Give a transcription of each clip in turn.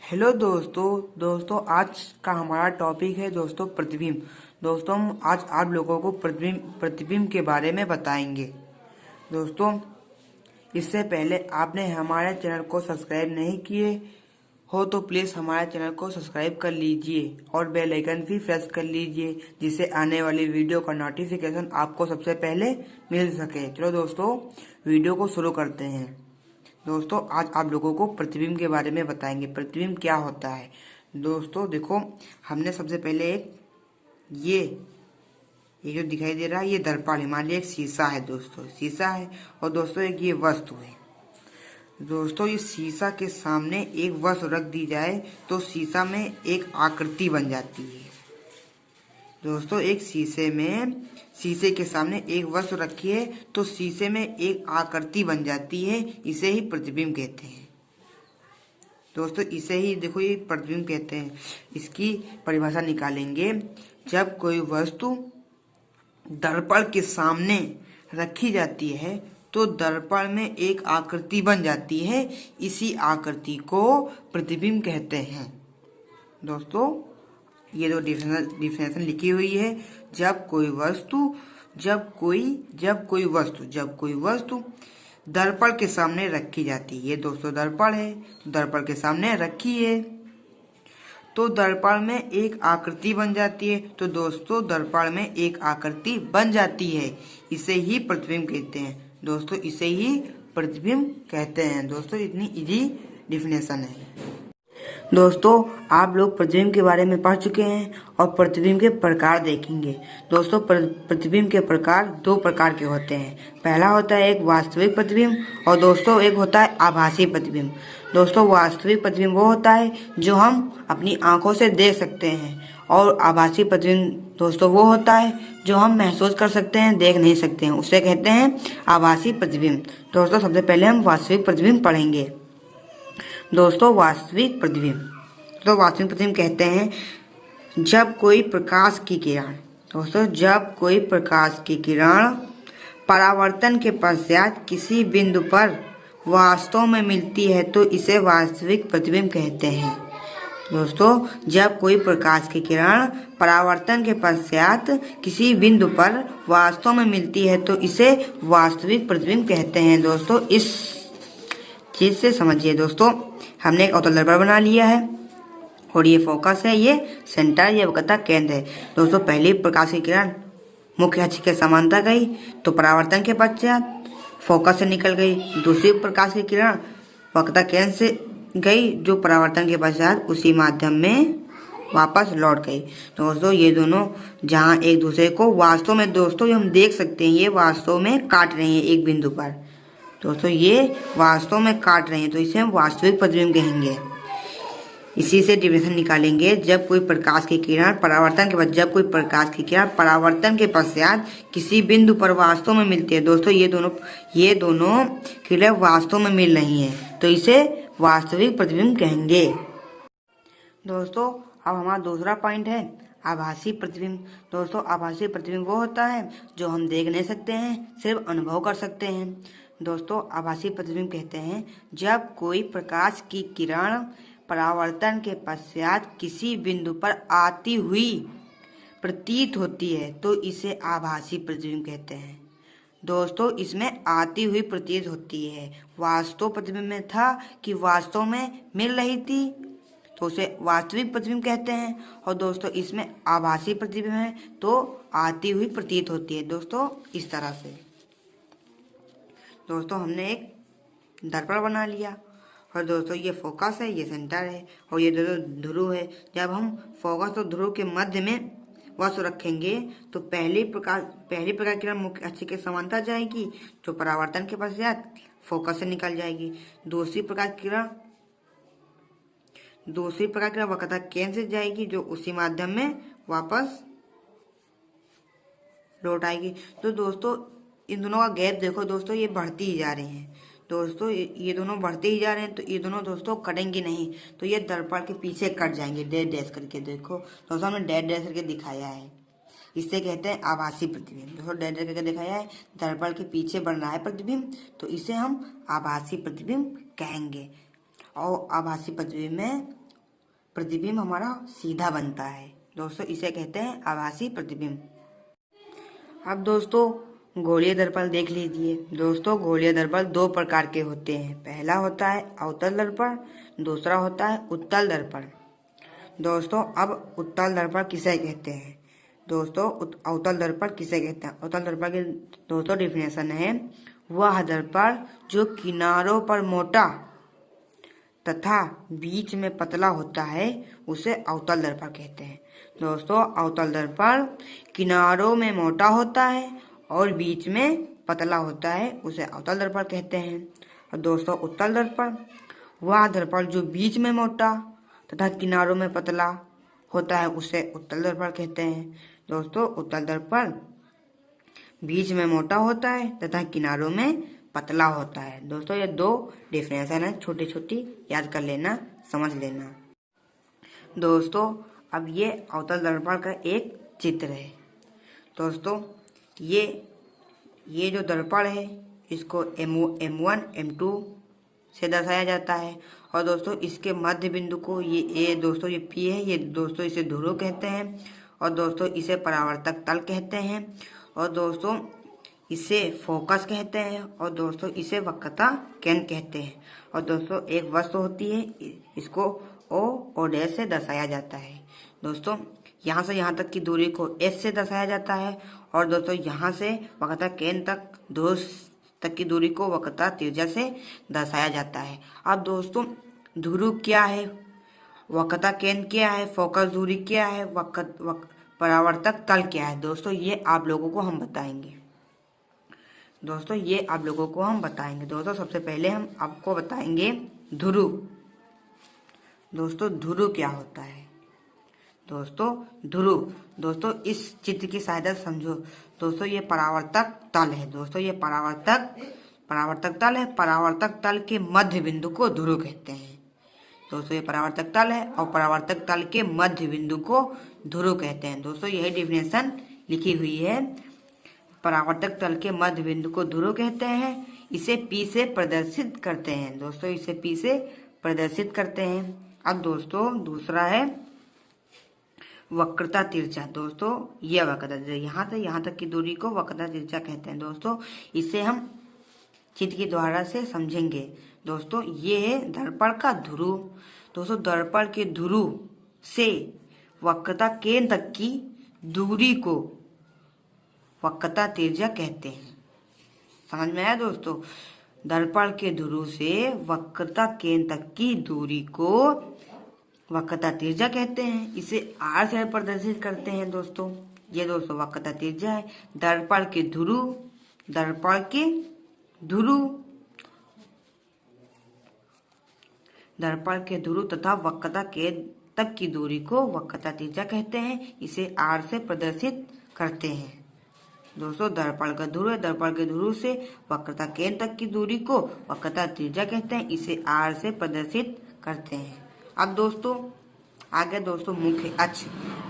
Hello दोस्तों आज का हमारा टॉपिक है दोस्तों प्रतिबिंब। दोस्तों हम आज आप लोगों को प्रतिबिंब के बारे में बताएंगे। दोस्तों इससे पहले आपने हमारे चैनल को सब्सक्राइब नहीं किए हो तो प्लीज़ हमारे चैनल को सब्सक्राइब कर लीजिए और बेल आइकन भी प्रेस कर लीजिए, जिससे आने वाली वीडियो का नोटिफिकेशन आपको सबसे पहले मिल सके। चलो दोस्तों वीडियो को शुरू करते हैं। दोस्तों आज आप लोगों को प्रतिबिंब के बारे में बताएंगे। प्रतिबिंब क्या होता है दोस्तों, देखो हमने सबसे पहले एक ये जो दिखाई दे रहा है ये दर्पण है। मान लीजिए एक शीशा है दोस्तों, शीशा है और दोस्तों एक ये वस्तु है। दोस्तों इस शीशा के सामने एक वस्तु रख दी जाए तो शीशा में एक आकृति बन जाती है। दोस्तों एक शीशे के सामने एक वस्तु रखी है तो शीशे में एक आकृति बन जाती है, इसे ही प्रतिबिंब कहते हैं। दोस्तों इसे ही देखो ये प्रतिबिंब कहते हैं। इसकी परिभाषा निकालेंगे, जब कोई वस्तु दर्पण के सामने रखी जाती है तो दर्पण में एक आकृति बन जाती है, इसी आकृति को प्रतिबिंब कहते हैं। दोस्तों ये दो डिफिनेशन लिखी हुई है। जब कोई वस्तु दर्पण के सामने रखी जाती है, ये दोस्तों दर्पण है, दर्पण के सामने रखी है तो दर्पण में एक आकृति बन जाती है। तो दोस्तों दर्पण में एक आकृति बन जाती है, इसे ही प्रतिबिंब कहते हैं। दोस्तों इसे ही प्रतिबिंब कहते हैं। दोस्तों इतनी इजी डिफिनेशन है। दोस्तों आप लोग प्रतिबिंब के बारे में पढ़ चुके हैं और प्रतिबिंब के प्रकार देखेंगे। दोस्तों प्रतिबिंब के प्रकार दो प्रकार के होते हैं। पहला होता है एक वास्तविक प्रतिबिंब और दोस्तों एक होता है आभासी प्रतिबिंब। दोस्तों वास्तविक प्रतिबिंब वो होता है जो हम अपनी आंखों से देख सकते हैं और आभासी प्रतिबिंब दोस्तों वो होता है जो हम महसूस कर सकते हैं, देख नहीं सकते हैं, उसे कहते हैं आभासी प्रतिबिंब। दोस्तों सबसे पहले हम वास्तविक प्रतिबिंब पढ़ेंगे। दोस्तों वास्तविक प्रतिबिंब कहते हैं जब कोई प्रकाश की किरण परावर्तन के पश्चात किसी बिंदु पर वास्तव में मिलती है तो इसे वास्तविक प्रतिबिंब कहते हैं। दोस्तों जब कोई प्रकाश की किरण परावर्तन के पश्चात किसी बिंदु पर वास्तव में मिलती है तो इसे वास्तविक प्रतिबिंब कहते हैं। दोस्तों इस चीज से समझिए। दोस्तों हमने एक अवतल दर्पण बना लिया है और ये फोकस है, ये सेंटर, ये वक्रता केंद्र है। दोस्तों पहली प्रकाश की किरण मुख्य अक्ष के समांतर गई तो परावर्तन के पश्चात फोकस से निकल गई। दूसरी प्रकाश की किरण वक्रता केंद्र से गई जो परावर्तन के पश्चात उसी माध्यम में वापस लौट गई। दोस्तों ये दोनों जहाँ एक दूसरे को वास्तव में दोस्तों हम देख सकते हैं, ये वास्तव में काट रहे हैं एक बिंदु पर। दोस्तों ये वास्तव में काट रहे हैं तो इसे हम वास्तविक प्रतिबिंब कहेंगे। इसी से डिफिनेशन निकालेंगे, जब कोई प्रकाश की किरण परावर्तन के पश्चात किसी बिंदु पर वास्तव में मिलती है। दोस्तों ये दोनों किरण वास्तव में मिल रही हैं तो इसे वास्तविक प्रतिबिंब कहेंगे। दोस्तों अब हमारा दूसरा पॉइंट है आभासी प्रतिबिंब। दोस्तों आभासी प्रतिबिंब वो होता है जो हम देख नहीं सकते हैं, सिर्फ अनुभव कर सकते हैं। दोस्तों आभासी प्रतिबिंब कहते हैं जब कोई प्रकाश की किरण परावर्तन के पश्चात किसी बिंदु पर आती हुई प्रतीत होती है तो इसे आभासी प्रतिबिंब कहते हैं। दोस्तों इसमें आती हुई प्रतीत होती है, वास्तव प्रतिबिंब में था कि वास्तव में मिल रही थी तो उसे वास्तविक प्रतिबिंब कहते हैं। और दोस्तों इसमें आभासी प्रतिबिंब है तो आती हुई प्रतीत होती है। दोस्तों इस तरह से दोस्तों हमने एक दर्पण बना लिया और दोस्तों ये फोकस है, ये सेंटर है और ये दोनों ध्रुव है। जब हम फोकस और ध्रुव के मध्य में वस्तु रखेंगे तो पहली प्रकार किरण मुख्य अक्ष के समांतर जाएगी जो परावर्तन के पश्चात फोकस से निकल जाएगी। दूसरी प्रकार किरण वक्रता केंद्र से जाएगी जो उसी माध्यम में वापस लौट आएगी। तो दोस्तों इन दोनों का गैप देखो दोस्तों, ये बढ़ती ही जा रही हैं। दोस्तों ये दोनों बढ़ते ही जा रहे हैं तो ये दोनों दोस्तों कटेंगे नहीं, तो ये दर्पण के पीछे कट जाएंगे डैश डैश करके। देखो दोस्तों हमने डैश डैश करके दिखाया है, इसे कहते हैं आभासी प्रतिबिंब। दोस्तों डैश डैश करके दिखाया है, दर्पण के पीछे बढ़ रहा है प्रतिबिंब तो इसे हम आभासी प्रतिबिंब कहेंगे। और आभासी प्रतिबिंब में प्रतिबिंब हमारा सीधा बनता है। दोस्तों इसे कहते हैं आभासी प्रतिबिंब। अब दोस्तों गोलीय दर्पण देख लीजिए। दोस्तों गोलीय दर्पण दो प्रकार के होते हैं। पहला होता है अवतल दर्पण, दूसरा होता है उत्तल दर्पण। दोस्तों अब उत्तल दर्पण किसे कहते हैं? दोस्तों अवतल दर्पण किसे कहते हैं? अवतल दर्पण की दोस्तों डिफिनेशन है, वह दर्पण जो किनारों पर मोटा तथा बीच में पतला होता है उसे अवतल दर्पण कहते हैं। दोस्तों अवतल दर्पण किनारों में मोटा होता है और बीच में पतला होता है उसे अवतल दर्पण कहते हैं। और दोस्तों उत्तल दर्पण, वह दर्पण जो बीच में मोटा तथा किनारों में पतला होता है उसे उत्तल दर्पण कहते हैं। दोस्तों उत्तल दर्पण बीच में मोटा होता है तथा किनारों में पतला होता है। दोस्तों ये दो डिफरेंशन है, छोटी छोटी याद कर लेना, समझ लेना। दोस्तों अब ये अवतल दर्पण का एक चित्र है। दोस्तों ये जो दर्पण है इसको M1 M2 से दर्शाया जाता है। और दोस्तों इसके मध्य बिंदु को ये दोस्तों ये P है, ये दोस्तों इसे ध्रुव कहते हैं। और दोस्तों इसे परावर्तक तल कहते हैं। और दोस्तों इसे फोकस कहते हैं। और दोस्तों इसे वक्रता केंद्र कहते हैं। और दोस्तों एक वस्तु होती है, इसको O डैश से दर्शाया जाता है। दोस्तों यहाँ से यहाँ तक की दूरी को S से दर्शाया जाता है। और दोस्तों यहाँ से वक्रता केंद्र तक ध्रुव तक की दूरी को वक्रता त्रिज्या से दर्शाया जाता है। अब दोस्तों ध्रुव क्या है, वक्रता केंद्र क्या है, फोकस दूरी क्या है, परावर्तक तल क्या है, दोस्तों ये आप लोगों को हम बताएंगे। दोस्तों सबसे पहले हम आपको बताएंगे ध्रुव। दोस्तों ध्रुव क्या होता है? दोस्तों इस चित्र की सहायता से समझो। दोस्तों ये परावर्तक तल है। दोस्तों ये परावर्तक तल है। परावर्तक तल के मध्य बिंदु को ध्रुव कहते हैं। दोस्तों ये परावर्तक तल है और परावर्तक तल के मध्य बिंदु को ध्रुव कहते हैं। दोस्तों यही डिफिनेशन लिखी हुई है, परावर्तक तल के मध्य बिंदु को ध्रुव कहते हैं। इसे P से प्रदर्शित करते हैं। दोस्तों इसे P से प्रदर्शित करते हैं। अब दोस्तों दूसरा है वक्रता तिरछा। दोस्तों यह वक्रता तिरछा, यहाँ से यहाँ तक की दूरी को वक्रता तिरछा कहते हैं। दोस्तों इसे हम चित्र के द्वारा से समझेंगे। दोस्तों ये है दर्पण का ध्रुव। दोस्तों दर्पण के ध्रुव से वक्रता केंद्र तक की दूरी को वक्रता तिरछा कहते हैं। समझ में आया दोस्तों? दर्पण के ध्रुव से वक्रता केंद्र तक की दूरी को वक्रता तिरछा कहते हैं। इसे R से प्रदर्शित करते हैं। दोस्तों ये दोस्तों वक्रता तिरछा है। दर्पण के ध्रुव तथा वक्रता केंद्र तक की दूरी को वक्रता तिरछा कहते हैं। इसे R से प्रदर्शित करते हैं। दोस्तों दर्पण का ध्रुव है, दर्पण के ध्रुव से वक्रता केंद्र तक की दूरी को वक्रता तिरछा कहते हैं। इसे R से प्रदर्शित करते हैं। अब दोस्तों आगे दोस्तों मुख्य अक्ष।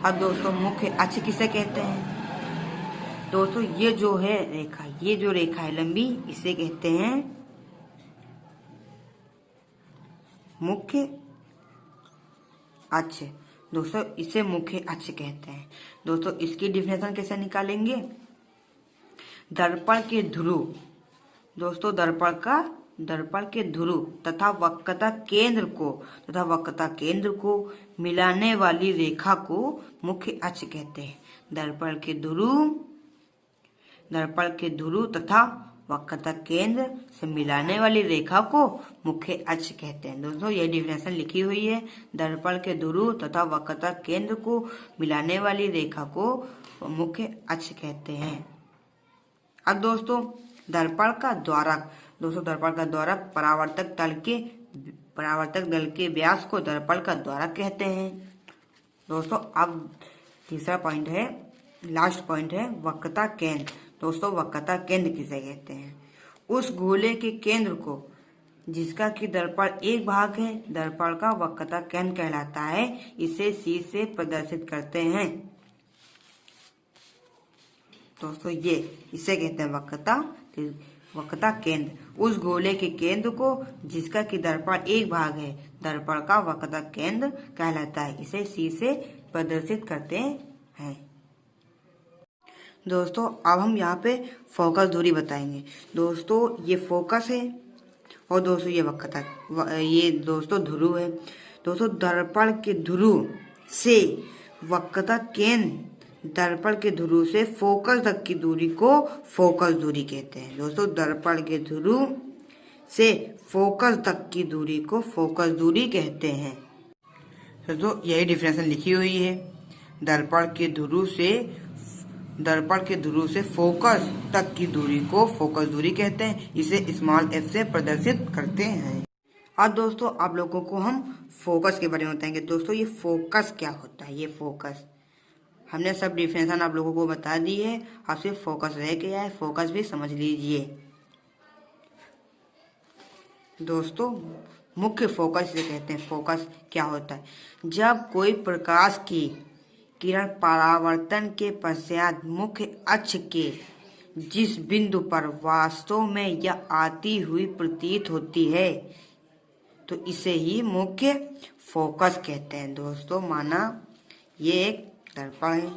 अब दोस्तों मुख्य अक्ष किसे कहते हैं? दोस्तों ये जो रेखा है लंबी, इसे कहते हैं मुख्य अक्ष। दोस्तों इसे मुख्य अक्ष कहते हैं। दोस्तों इसकी डिफिनेशन कैसे निकालेंगे? दर्पण के ध्रुव, दोस्तों दर्पण के ध्रुव तथा वक्रता केंद्र को मिलाने वाली रेखा को मुख्य अक्ष कहते हैं। दर्पण के ध्रुव तथा वक्रता केंद्र से मिलाने वाली रेखा को मुख्य अक्ष कहते हैं। दोस्तों ये डिफिनेशन लिखी हुई है, दर्पण के ध्रुव तथा वक्रता केंद्र को मिलाने वाली रेखा को मुख्य अक्ष कहते हैं। अब दोस्तों दर्पण का द्वारक। दोस्तों दर्पण का द्वारक परावर्तक दल के व्यास को दर्पण का द्वारक कहते हैं। दोस्तों अब तीसरा पॉइंट है, लास्ट पॉइंट है वक्रता केंद्र। दोस्तों वक्रता केंद्र किसे कहते हैं? उस गोले के केंद्र को जिसका कि दर्पण एक भाग है, दर्पण का वक्रता केंद्र कहलाता है। इसे C से प्रदर्शित करते हैं। दोस्तों इसे कहते हैं वक्रता केंद्र उस गोले के केंद्र को जिसका कि दर्पण एक भाग है, दर्पण का वक्रता केंद्र कहलाता है। इसे सी से प्रदर्शित करते हैं। दोस्तों अब हम यहाँ पे फोकस दूरी बताएंगे। दोस्तों ये फोकस है और दोस्तों ये वक्रता, ये दोस्तों ध्रुव है। दोस्तों दर्पण के ध्रुव से वक्रता केंद्र, दर्पण के ध्रुव से फोकस तक की दूरी को फोकस दूरी कहते हैं। दोस्तों दर्पण के ध्रुव से फोकस तक की दूरी को फोकस दूरी कहते हैं। दोस्तों यही डिफिनेशन लिखी हुई है। दर्पण के ध्रुव से फोकस तक की दूरी को फोकस दूरी कहते हैं। इसे स्मॉल f से प्रदर्शित करते हैं। अब दोस्तों आप लोगों को हम फोकस के बारे में बताएंगे। दोस्तों ये फोकस क्या होता है। ये फोकस हमने सब डिफिनेशन आप लोगों को बता दी है। अब सिर्फ फोकस रह गया है, फोकस भी समझ लीजिए। दोस्तों मुख्य फोकस इसे कहते हैं। फोकस क्या होता है? जब कोई प्रकाश की किरण परावर्तन के पश्चात मुख्य अक्ष के जिस बिंदु पर वास्तव में यह आती हुई प्रतीत होती है तो इसे ही मुख्य फोकस कहते हैं। दोस्तों माना ये एक दर्पण है,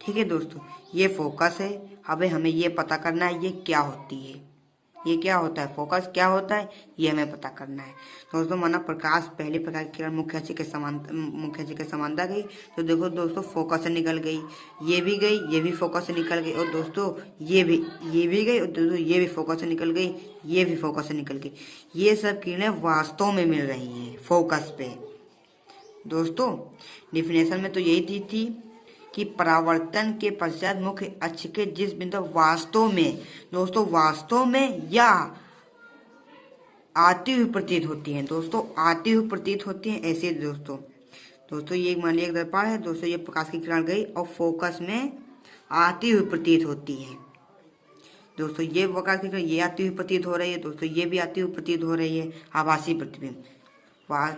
ठीक है दोस्तों, ये फोकस है। अब हमें ये पता करना है ये क्या होती है, ये क्या होता है, फोकस क्या होता है, ये हमें पता करना है। दोस्तों माना प्रकाश पहले प्रकार की किरण मुख्य अक्ष के समांतर गई तो देखो दोस्तों फोकस से निकल गई, ये भी गई, ये भी फोकस से निकल गई, और दोस्तों ये भी गई, और दोस्तों ये भी फोकस से निकल गई, ये भी फोकस से निकल गई। ये सब किरणें वास्तव में मिल रही हैं फोकस पे। दोस्तों डिफिनेशन में तो यही दी थी कि परावर्तन के पश्चात मुख्य अक्ष के जिस बिंदु वास्तव में, दोस्तों वास्तव में या आती हुई प्रतीत होती है। दोस्तों आती हुई प्रतीत होती है ऐसे। दोस्तों ये मान लिया एक दर्पण है। दोस्तों ये प्रकाश की किरण गई और फोकस में आती हुई प्रतीत होती है। दोस्तों ये प्रकाश की किरण ये आती हुई प्रतीत हो रही है। दोस्तों ये भी आती हुई प्रतीत हो रही है। आभासी प्रतिबिंब,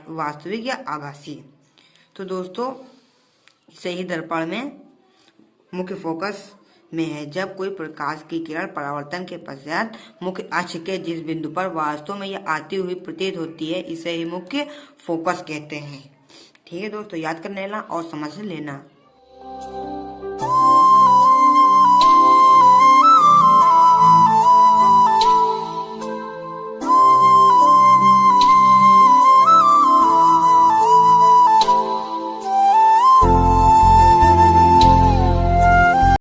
वास्तविक या आभासी। तो दोस्तों सही दर्पण में मुख्य फोकस में है जब कोई प्रकाश की किरण परावर्तन के पश्चात मुख्य अक्ष के जिस बिंदु पर वास्तव में यह आती हुई प्रतीत होती है, इसे ही मुख्य फोकस कहते हैं। ठीक है दोस्तों, याद कर लेना और समझ लेना।